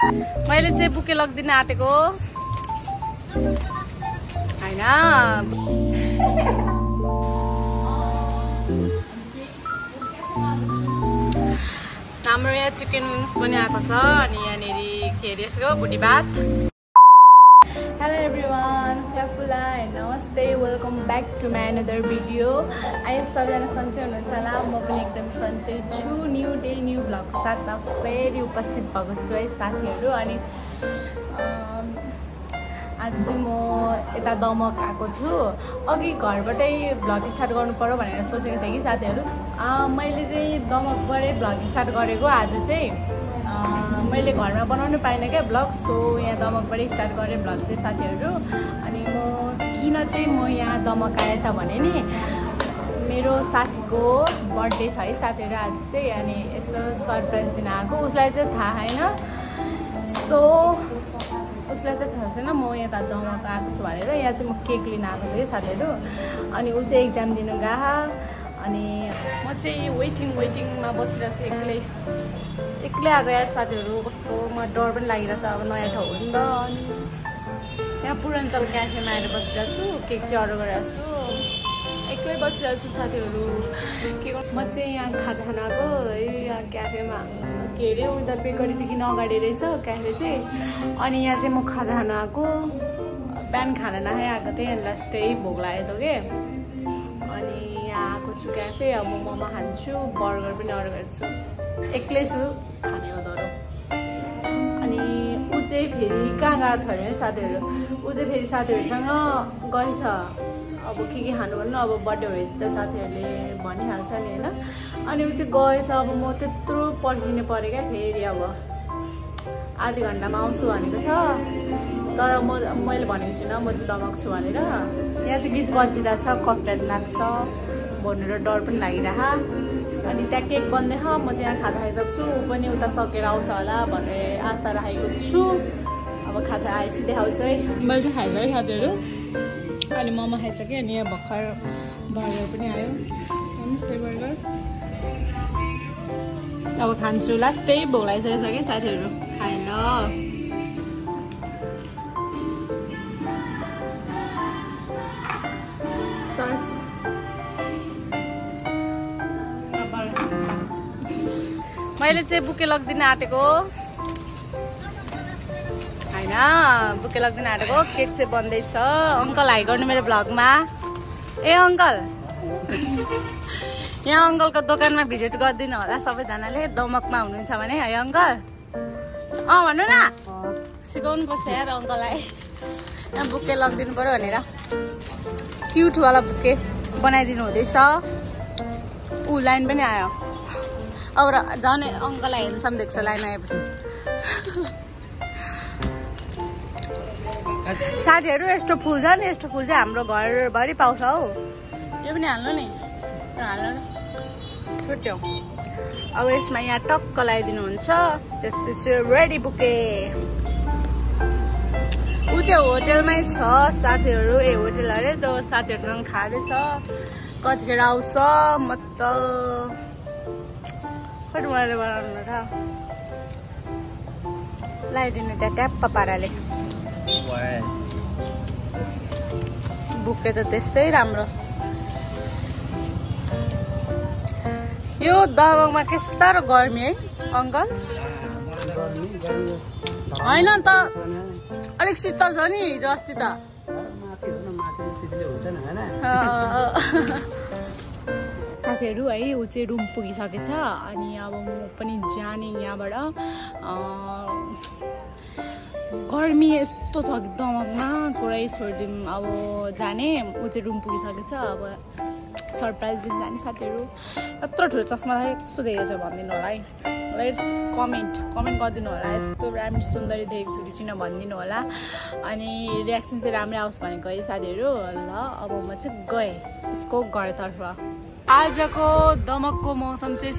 मैले चाहिँ बुके लगिदिन आँटेको हैन। हाम्रो यहाँ चिकन विङ्स पनि आएको छ अनि यहाँनिर के अरे यसको बुटी भात। हेलो एभ्रिवान, स्याफुला एन्ड नमस्ते, welcome back to my another video. I hope सबैजना सन्चै हुनुहुन्छ होला। म पनि एकदम सन्चै छु। न्यू डे न्यू भ्लगको साथमा फेरि उपस्थित भएको छु है साथीहरू। अनि आज चाहिँ म यता दमक आएको छु। अघि घरबाटै भ्लग स्टार्ट गर्नु पर्यो भनेर सोचेको थिएँ कि साथीहरू। मैले चाहिँ दमकबाटै भ्लग स्टार्ट गरेको आज चाहिँ। मैले घरमा बनाउनु पाइनँ क्या भ्लग, सो यहाँ दमकबाटै स्टार्ट गरेँ भ्लग चाहिँ साथीहरू। अनि किन चाहिँ म यहाँ दमक आएँ त भने नि, मेरो साथीको बर्थडे छ है साथीहरू आज चाहिँ। अनि यसो सरप्राइज दिन आएको। उसलाई चाहिँ थाहा छैन, सो उसलाई त थाहा छैन म यता दमक आएको छु भनेर। यहाँ चाहिँ म केक लिन आएको छु है साथीहरू। अनि ऊ चाहिँ एक्जाम दिनु गएको। अनि म चाहिँ वेटिङमा बसिरहेको छु एक्लै आएको यार साथीहरू। कस्तो म डर पनि लागिरहेछ, अब नयाँ ठाउँ हो नि त। अनि यहाँ पूर्वाञ्चल क्याफेमा आएर बसिरहेको छु। केक चाहिँ अर्डर गरिरहेको छु, एक्लै बसिरहेको छु साथीहरू। के गर्नु, म चाहिँ यहाँ खाजा खान आएको है यहाँ क्याफेमा। के अरे उता बेकरीदेखि अगाडि रहेछ क्याफे चाहिँ। अनि यहाँ चाहिँ म खाजा खान आएको। बिहान खाना नखाइ आएको थिएँ, अनि लास्ट त्यही भोक लागेको थियो कि। अनि यहाँ आएको छु क्याफे। अब म मोमो खान्छु, बर्गर पनि अर्डर गर्छु। एक्लै छु, खाने हो दरो। अनि ऊ चाहिँ फेरि कहाँ गएको थियो अरे साथीहरू। ऊ चाहिँ फेरि साथीहरूसँग गएछ। अब के खानु भन्नु, अब बर्थडे भएपछि त साथीहरूले भनिहाल्छ नि होइन। अनि ऊ चाहिँ गएछ। अब म त्यत्रो पर्खिनु पऱ्यो क्या फेरि। अब आधी घन्टामा आउँछु भनेको छ, तर मैले भनेको छुइनँ म चाहिँ दमक छु भनेर। यहाँ चाहिँ गीत बजिरहेको छ, कपीराइट लाग्छ भनेर डर पनि लागिरह। अनि त्यहाँ केक बन्दैछ, म चाहिँ यहाँ खाजा खाइसक्छु। ऊ पनि उता सकेर आउँछ होला भनेर आशा राखेको छु। अब खाजा आएपछि देखाउँछु है। मैले चाहिँ खाइलो है साथीहरू। अनि मोमो खाइसकेँ। अनि यहाँ भर्खर बर्गर पनि आयो, सही बर्गर। अब खान्छु, लास्टै भोक लागिसकेको छ कि साथीहरू, खाएन। मैले चाहिँ बुके लगिदिन आँटेको होइन, बुके लगिदिन आँटेको। केक चाहिँ बन्दैछ। अङ्कल हाई गर्नु मेरो भ्लगमा। ए अङ्कल, यहाँ अङ्कलको दोकानमा भिजिट गरिदिनु होला सबैजनाले, दमकमा हुनुहुन्छ भने है अङ्कल। भन्नु न, सिकाउनु पर्छ यार अङ्कललाई। यहाँ बुके लगिदिनु पर्यो भनेर क्युटवाला बुके बनाइदिनु हुँदैछ। ऊ लाइन पनि आयो। अब झन् अङ्कललाई हेन्सम देख्छ लाइन आएपछि। साथीहरू यस्तो फुल छ नि, यस्तो फुल चाहिँ हाम्रो घरभरि पाउँछ हौ। यो पनि हाल्नु नि, हाल्नु न, छुट्यो। अब यसमा यहाँ टक्क लगाइदिनुहुन्छ, त्यसपछि रेडी बुके। ऊ चाहिँ होटेलमै छ साथीहरू। ए होटेल अरे त, साथीहरूसँग खाँदैछ। कतिखेर आउँछ म त कति मैले बनाउनु र लगाइदिनु त्यहाँ ट्याप्प पाराले। बुके त त्यसै राम्रो। यो दमकमा के साह्रो गर्मी है अङ्कल। होइन त अलिक शीतल छ नि हिजो अस्ति त। साथीहरू है, ऊ चाहिँ रुम पुगिसकेछ। अनि अब म पनि जाने यहाँबाट। गर्मी यस्तो छ कि दमकमा पुरै छोडिदिउँ अब जाने। ऊ चाहिँ रुम पुगिसकेछ। अब सरप्राइज दिन जाने साथीहरू। यत्रो ठुलो चस्मा कस्तो देखेको छ भनिदिनु होला है। लेट्स कमेन्ट गरिदिनु होला। यस्तो राम्रो सुन्दरी देखेको छु कि छैन भनिदिनु होला। अनि रियाक्सन चाहिँ राम्रै आओस् भनेको है साथीहरू। ल अब म चाहिँ गएँ उसको घरतर्फ। आजको दमकको मौसम चाहिँ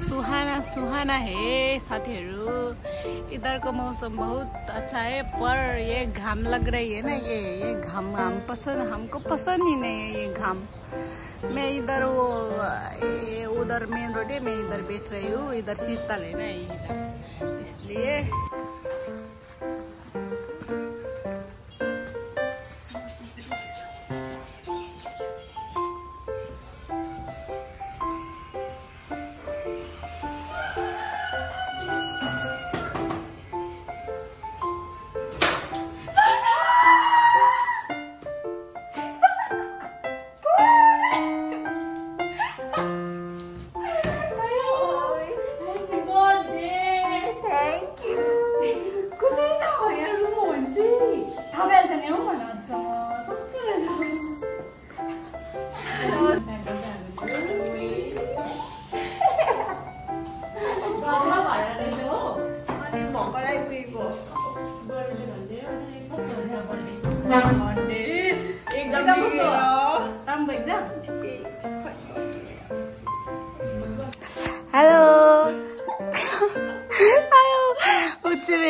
सुहाना है साथीहरू। इधर का मौसम बहुत अच्छा है, पर ये घाम लग रही है ना, ये घाम हमको पसंद ही नहीं है ये घाम। मैं इधर उधर मेन रोड है, मैं इधर बेच रही हूँ। इधर शीतल है ना इधर, इसलिए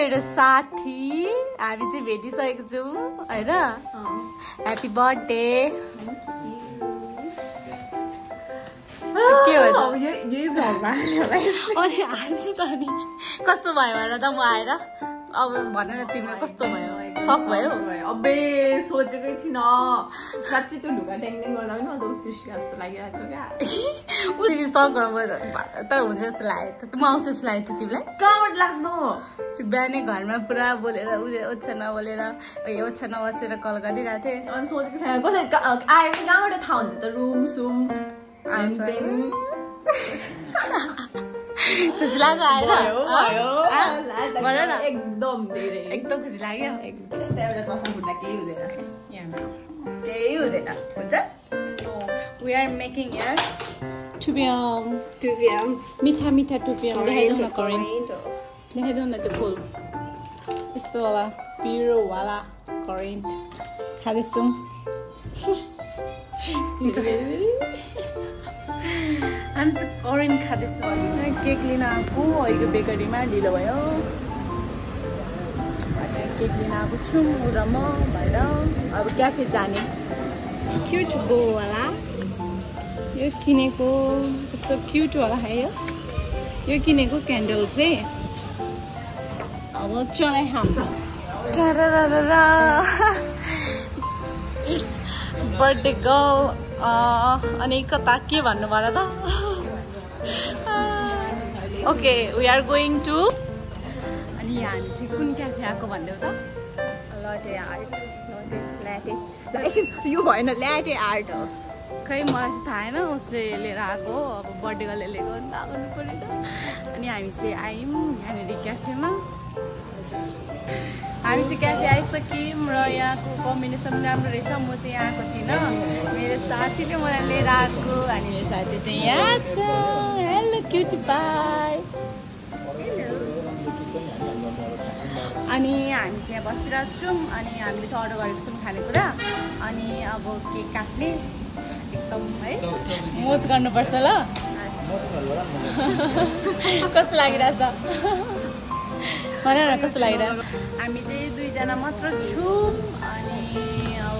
मेरो साथी हामी चाहिँ भेटिसकेको छौँ होइन ह्याप्पी बर्थडे के हो अनि हाल्छु त नि कस्तो भयो भनेर त म आएर अब भन न तिमीलाई कस्तो भयो सक भयो अबे सोचेकै थिइनँ साँच्चै त्यो ढुङ्गा ट्याङट्याङ गर्दा पनि म त सृष्टि जस्तो लागिरहेको थियो क्या तिमी सक तर हुन्छ जस्तो लागेको थियो म आउँछु जस्तो लागेको थियो तिमीलाई कहाँबाट लाग्नु बिहानै घरमा पुरा बोलेर ओछ्या नबोलेर ओछ्या नबसेर कल गरिरहेको थिएँ अनि सोचेको थिएन कसरी आयो पनि कहाँबाट थाहा हुन्छ त रुम सुम खुसी लाग्यो आएर एकदम धेरै एकदम खुसी लाग्यो त्यस्तो एउटा चस्मा फुट्दा केही हुँदैन केही हुँदैन हुन्छ We are making here टुपियम मिठा मिठा टुपियम देखाइदेऊ न करेन्ट देखाइदेऊ न त्यो फुल यस्तो वाला पिरो वाला करेन्ट खाँदैछौँ हामी चाहिँ करेन्ट खाँदैछौँ केक लिन आएको अहिलेको बेकरीमा ढिलो भयो केक लिन आएको छु र म भएर अब क्याफे जाने क्युट बो वाला यो किनेको कस्तो क्युट वाला है यो किनेको क्यान्डल चाहिँ अब चलाइ हाम्रो इट्स बर्थडे गर्ल अनि कता के भन्नु पर्यो त okay we are going to अनि हामी चाहिँ कुन क्याफे आएको भनिदेऊ त लटे आर्ट एकछिन यो भएन ल्याटे आर्ट हो खै मलाई चाहिँ थाहा होइन उसले लिएर आएको अब बर्थडे गर्लले लिएको नि त आउनु पऱ्यो त अनि हामी चाहिँ आयौँ यहाँनिर क्याफेमा हामी चाहिँ क्याफे आइसक्यौँ र यहाँको कम्बिनेसन राम्रो रहेछ म चाहिँ यहाँ आएको थिइनँ मेरो साथीले मलाई लिएर आएको अनि मेरो साथी चाहिँ यहाँ छ हेलो क्युट बाई अनि हामी चाहिँ यहाँ बसिरहेको छौँ अनि हामीले चाहिँ अर्डर गरेको छौँ खानेकुरा अनि अब केक काट्ने एकदम है मोज गर्नुपर्छ ल कस्तो लागिरहेछ भन न कस्तो लागिरहेको हामी चाहिँ दुईजना मात्र छौँ अनि अब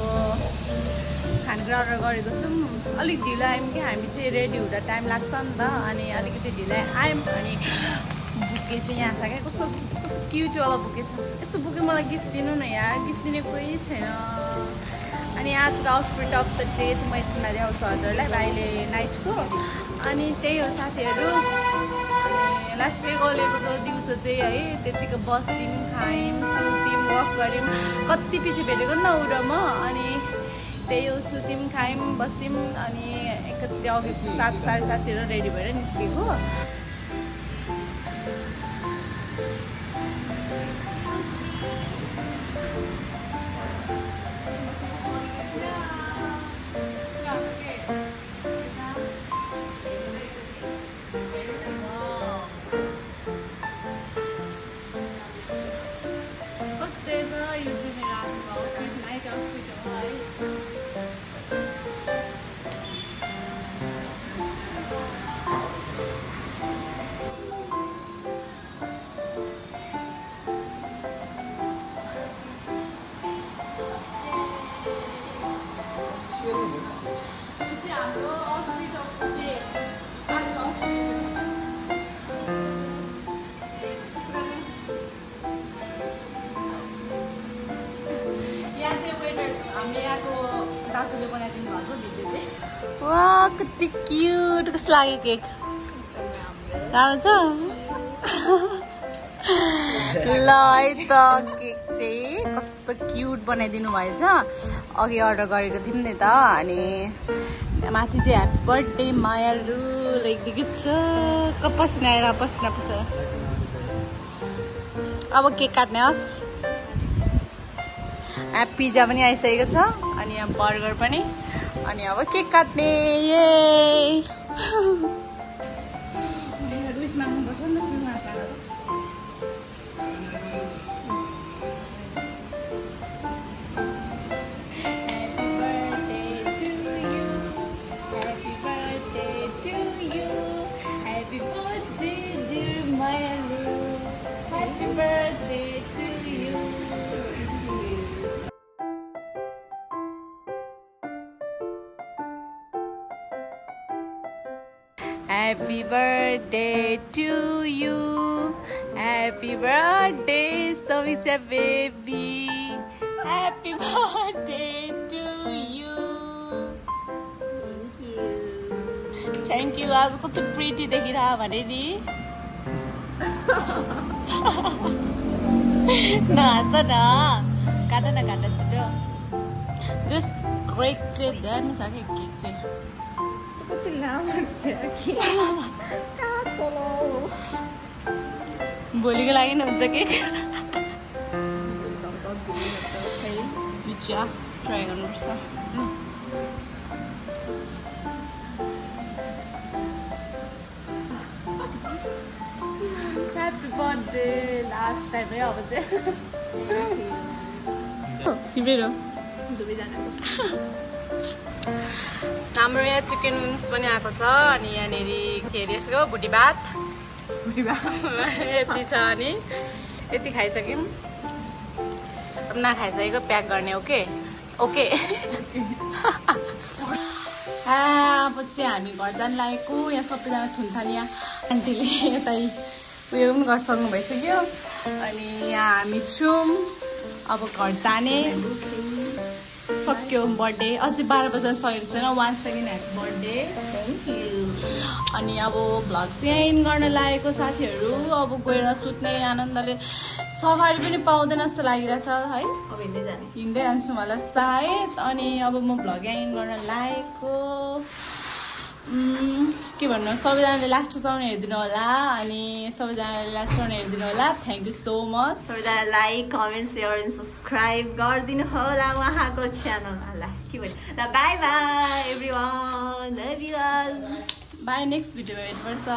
खानेकुरा अर्डर गरेको छौँ अलिक ढिलो आयौँ कि हामी चाहिँ रेडी हुँदा टाइम लाग्छ नि त अनि अलिकति ढिलो आयौँ अनि बुके चाहिँ यहाँ छ क्या कस्तो कस्तो क्युटवाला बुके छ यस्तो बुके मलाई गिफ्ट दिनु न यार गिफ्ट दिने कोही छैन अनि आजको आउटफिट अफ द डे चाहिँ म यसमा देखाउँछु हजुरलाई अहिले नाइटको अनि त्यही हो साथीहरू लास्ट विक गलेको दिउँसो चाहिँ है त्यतिको बस्यौँ खायौँ सुत्यौँ वक गऱ्यौँ कति पछि भेटेको नि त उ र म अनि त्यही हो सुत्यौँ खायौँ बस्यौँ अनि एकैचोटि अघि 7 साढे 7 रेडी भएर निस्केको दाजुले बनाइदिनु भएको भिडियो चाहिँ वाह कति क्युट कस्तो लाग्यो केक राम्रो छ ल है त केक चाहिँ कस्तो क्युट बनाइदिनु भएछ अघि अर्डर गरेको थियौँ नि त अनि माथि चाहिँ ह्याप्पी बर्थडे मायालु लेखिदिएको छ पसिना आएर पसिना पुछ अब केक काट्ने होस् पिज्जा पनि आइसकेको छ अनि यहाँ बर्गर पनि अनि अब केक काट्ने ये रुइस माग्नुपर्छ नि त सुरुमा Happy birthday dear Mayalu, happy birthday Happy birthday to you. Happy birthday, Savisha baby. Happy birthday to you. Thank you. आज कस्तो प्रिटी देखिरह भने नि नहाँस न काट न छिटो जस्ट ग्रेट चाहिँ दामी छ कि केक चाहिँ कति लामो छ कि भोलिको लागि नि हुन्छ केक पिज्जा ट्राई गर्नुपर्छ ह्याप्पी बर्थडे लास्ट टाइम है अब चाहिँ तिम्रो हाम्रो यहाँ चिकन विङ्स पनि आएको छ अनि यहाँनिर के अरे यसको भुटी भात यति छ अनि यति खाइसक्यौँ अब नखाइसकेको प्याक गर्ने ओके ओके अब चाहिँ हामी घर जानु लागेको यहाँ सबैजना थुन्थानिया आन्टीले यतै उयो पनि गरिसक्नु भइसक्यो अनि यहाँ हामी छौँ अब घर जाने सक्यो बर्थडे अझै 12 बजा सकेको छैन 1 second happy birthday thank you अनि अब भ्लग चाहिँ इन गर्न लागेको साथीहरू अब गएर सुत्ने आनन्दले सफारी पनि पाउँदैन जस्तो लागिरहेछ है अब हिँड्दै जान्छु मलाई सायद अनि अब म भ्लग इन गर्न लागेको के भन्नु सबैजनाले लास्टसम्म हेरिदिनु होला अनि सबैजनाले लास्टसम्म हेरिदिनु होला थ्याङ्क यू सो मच सबैजना like comment share and subscribe गरिदिनु होला उहाँको च्यानललाई के भन्नु ल bye bye everyone love you all bye next भिडियोमा भेट्नुपर्छ